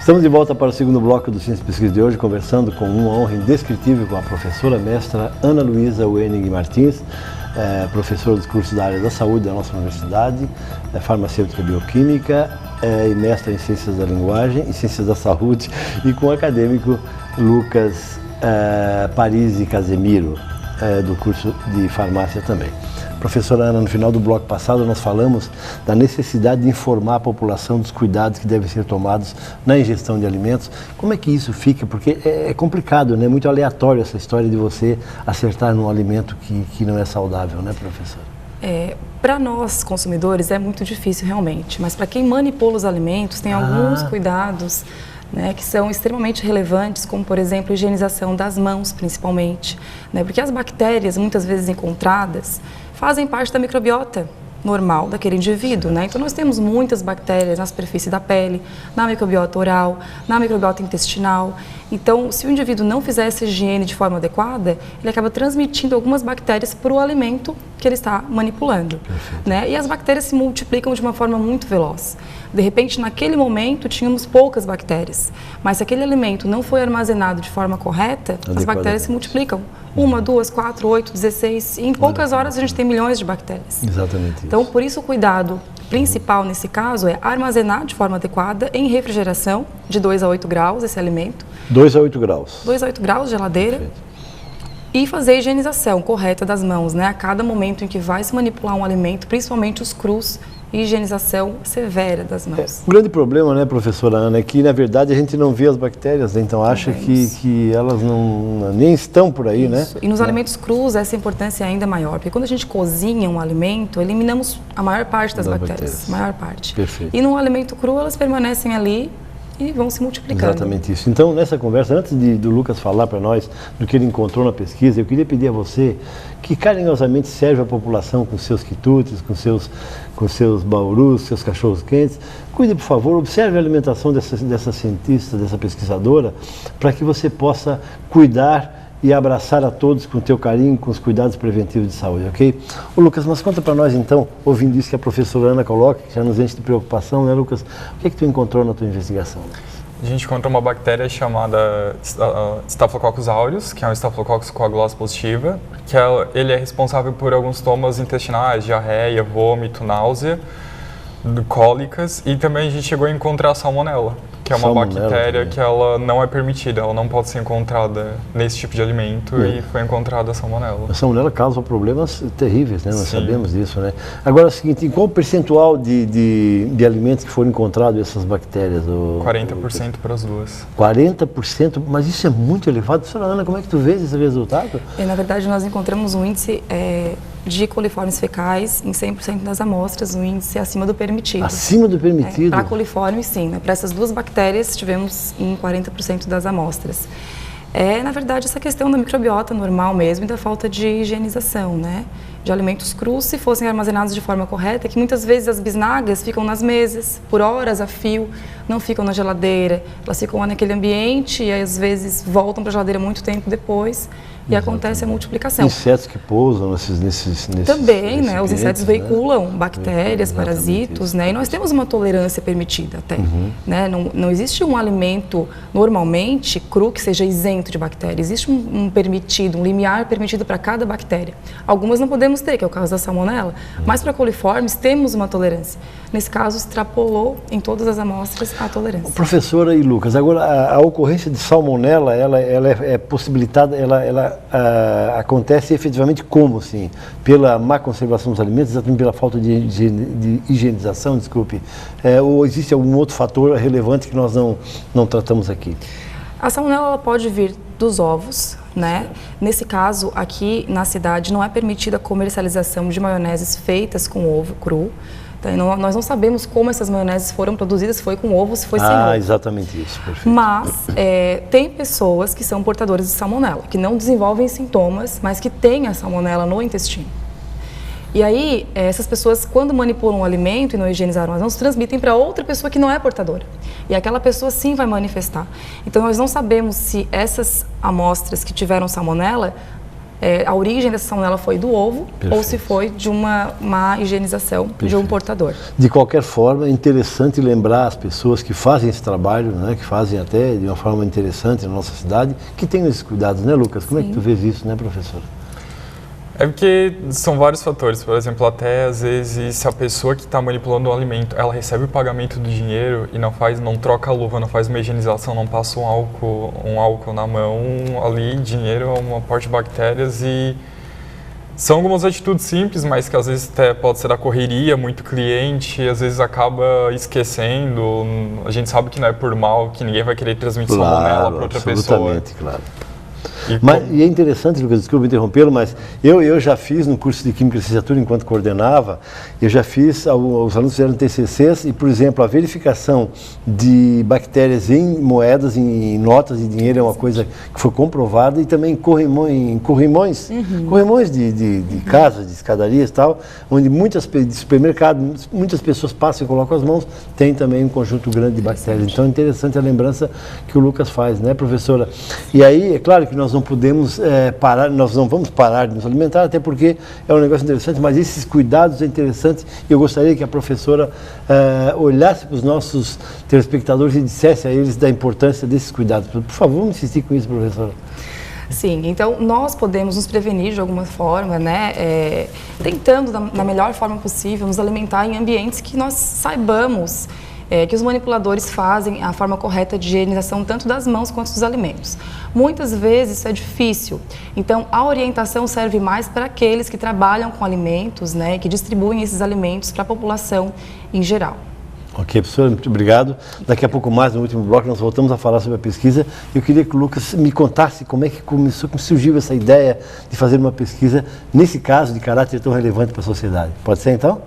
Estamos de volta para o segundo bloco do Ciência e Pesquisa de hoje, conversando com uma honra indescritível com a professora mestra Ana Luísa Wenig Martins, professora dos cursos da área da saúde da nossa universidade, farmacêutica bioquímica e mestra em Ciências da Linguagem e Ciências da Saúde, e com o acadêmico Lucas Parisi Casemiro, do curso de farmácia também. Professora Ana, no final do bloco passado nós falamos da necessidade de informar a população dos cuidados que devem ser tomados na ingestão de alimentos. Como é que isso fica? Porque é complicado, né? Muito aleatório essa história de você acertar num alimento que não é saudável, né, professora? Para nós, consumidores, é muito difícil realmente, mas para quem manipula os alimentos, tem alguns cuidados, né, que são extremamente relevantes, como, por exemplo, a higienização das mãos, principalmente, né, porque as bactérias, muitas vezes encontradas, fazem parte da microbiota normal daquele indivíduo, né? Então, nós temos muitas bactérias na superfície da pele, na microbiota oral, na microbiota intestinal. Então, se o indivíduo não fizer essa higiene de forma adequada, ele acaba transmitindo algumas bactérias para o alimento que ele está manipulando, né? E as bactérias se multiplicam de uma forma muito veloz. De repente, naquele momento, tínhamos poucas bactérias, mas se aquele alimento não foi armazenado de forma correta, as bactérias se multiplicam. 1, 2, 4, 8, 16, e em poucas horas a gente tem milhões de bactérias. Exatamente isso. Então, por isso o cuidado principal nesse caso é armazenar de forma adequada em refrigeração de 2 a 8 graus esse alimento. 2 a 8 graus. 2 a 8 graus de geladeira. Perfeito. E fazer a higienização correta das mãos, né? A cada momento em que vai se manipular um alimento, principalmente os crus, e higienização severa das mãos. O grande problema, né, professora Ana, é que, na verdade, a gente não vê as bactérias, né? Então acha que elas nem estão por aí, né? E nos alimentos crus, essa importância é ainda maior, porque quando a gente cozinha um alimento, eliminamos a maior parte das bactérias, a maior parte. Perfeito. E no alimento cru, elas permanecem ali e vão se multiplicando. Exatamente isso. Então, nessa conversa, antes do Lucas falar para nós do que ele encontrou na pesquisa, eu queria pedir a você que carinhosamente serve a população com seus quitutes, com seus baurus, seus cachorros-quentes. Cuide, por favor, observe a alimentação dessa cientista, dessa pesquisadora, para que você possa cuidar e abraçar a todos com o teu carinho, com os cuidados preventivos de saúde, ok? Ô, Lucas, mas conta para nós então, ouvindo isso que a professora Ana coloca, que já nos enche de preocupação, né, Lucas? O que é que tu encontrou na tua investigação? A gente encontrou uma bactéria chamada Staphylococcus aureus, que é um Staphylococcus coagulose positiva, que ele é responsável por alguns sintomas intestinais, diarreia, vômito, náusea, cólicas, e também a gente chegou a encontrar a salmonella, que é uma bactéria que ela não é permitida, ela não pode ser encontrada nesse tipo de alimento, e foi encontrada a salmonella. A salmonella causa problemas terríveis, né? Nós sabemos disso, né? Agora é o seguinte, qual o percentual de alimentos que foram encontrados essas bactérias? 40% para as duas. 40%? Mas isso é muito elevado. Senhora Ana, como é que tu vês esse resultado? Na verdade, nós encontramos um índice de coliformes fecais em 100% das amostras, um índice acima do permitido. Acima do permitido? Para coliformes, sim. Né? Para essas duas bactérias, tivemos em 40% das amostras. Na verdade, essa questão da microbiota normal mesmo e da falta de higienização, né? De alimentos crus, se fossem armazenados de forma correta, que muitas vezes as bisnagas ficam nas mesas, por horas a fio, não ficam na geladeira, elas ficam lá naquele ambiente e às vezes voltam para a geladeira muito tempo depois. E acontece a multiplicação. Insetos que pousam nesses também, né? Os insetos veiculam bactérias, parasitos, né? E nós temos uma tolerância permitida até, né? Não existe um alimento normalmente cru que seja isento de bactérias. Existe um permitido, um limiar permitido para cada bactéria. Algumas não podemos ter, que é o caso da salmonella, mas para coliformes temos uma tolerância. Nesse caso, extrapolou em todas as amostras a tolerância. Professora e Lucas, agora a ocorrência de salmonella, ela é possibilitada, ela acontece efetivamente como, assim? Pela má conservação dos alimentos, exatamente pela falta de higienização, desculpe, ou existe algum outro fator relevante que nós não tratamos aqui? A salmonella ela pode vir dos ovos, né? Nesse caso, aqui na cidade, não é permitida a comercialização de maioneses feitas com ovo cru. Então, nós não sabemos como essas maioneses foram produzidas, se foi com ovo, se foi sem ovo. Exatamente isso, perfeito. Mas tem pessoas que são portadoras de salmonella, que não desenvolvem sintomas, mas que têm a salmonella no intestino. E aí, essas pessoas, quando manipulam o alimento e não higienizaram as mãos, transmitem para outra pessoa que não é portadora. E aquela pessoa sim vai manifestar. Então, nós não sabemos se essas amostras que tiveram salmonella a origem dessa salmonela foi do ovo. Perfeito. Ou se foi de uma má higienização de um portador. De qualquer forma, é interessante lembrar as pessoas que fazem esse trabalho, né, que fazem até de uma forma interessante na nossa cidade, que tenham esses cuidados, né, Lucas? Como é que tu vês isso, né, professora? É porque são vários fatores, por exemplo, até às vezes se a pessoa que está manipulando o alimento, ela recebe o pagamento do dinheiro e não troca a luva, não faz uma higienização, não passa um álcool na mão, ali dinheiro é uma porte de bactérias e são algumas atitudes simples, mas que às vezes até pode ser da correria, muito cliente, às vezes acaba esquecendo, a gente sabe que não é por mal, que ninguém vai querer transmitir salmonela para outra pessoa. Absolutamente, claro. E é interessante, Lucas, desculpa interrompê-lo, mas eu já fiz no curso de Química e Licenciatura, enquanto coordenava, eu já fiz, os alunos fizeram TCCs e, por exemplo, a verificação de bactérias em moedas, em notas de dinheiro é uma coisa que foi comprovada e também corrimões de casas, de escadarias e tal, onde de supermercado, muitas pessoas passam e colocam as mãos, tem também um conjunto grande de bactérias. Então é interessante a lembrança que o Lucas faz, né, professora? E aí, é claro que nós não podemos parar, nós não vamos parar de nos alimentar, até porque é um negócio interessante, mas esses cuidados é interessantes e eu gostaria que a professora olhasse para os nossos telespectadores e dissesse a eles da importância desses cuidados. Por favor, vamos insistir com isso, professora. Sim, então nós podemos nos prevenir de alguma forma, né, tentando da melhor forma possível nos alimentar em ambientes que nós saibamos que os manipuladores fazem a forma correta de higienização tanto das mãos quanto dos alimentos. Muitas vezes isso é difícil, então a orientação serve mais para aqueles que trabalham com alimentos, né, que distribuem esses alimentos para a população em geral. Ok, professora, muito obrigado. Daqui a pouco mais, no último bloco, nós voltamos a falar sobre a pesquisa. Eu queria que o Lucas me contasse como é que começou, como surgiu essa ideia de fazer uma pesquisa, nesse caso, de caráter tão relevante para a sociedade. Pode ser, então?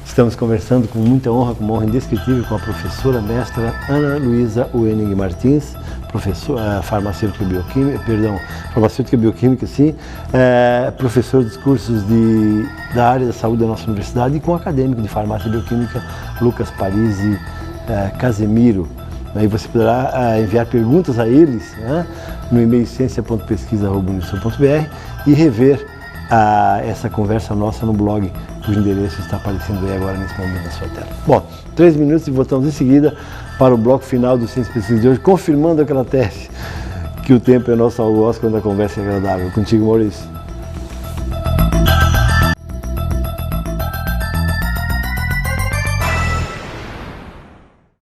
Estamos conversando com muita honra, com uma honra indescritível, com a professora mestra Ana Luísa Wenig Martins, professora farmacêutica bioquímica, sim, professor dos cursos da área da saúde da nossa universidade e com o acadêmico de farmácia bioquímica, Lucas Parisi Casemiro. Aí você poderá enviar perguntas a eles, né, no e-mail ciência.pesquisa@unisul.br e rever essa conversa nossa no blog, cujo endereço está aparecendo aí agora nesse momento na sua tela. Bom, 3 minutos e voltamos em seguida para o bloco final do Ciência Pesquisa de hoje, confirmando aquela tese que o tempo é nosso algoz quando a conversa é agradável. Contigo, Maurício.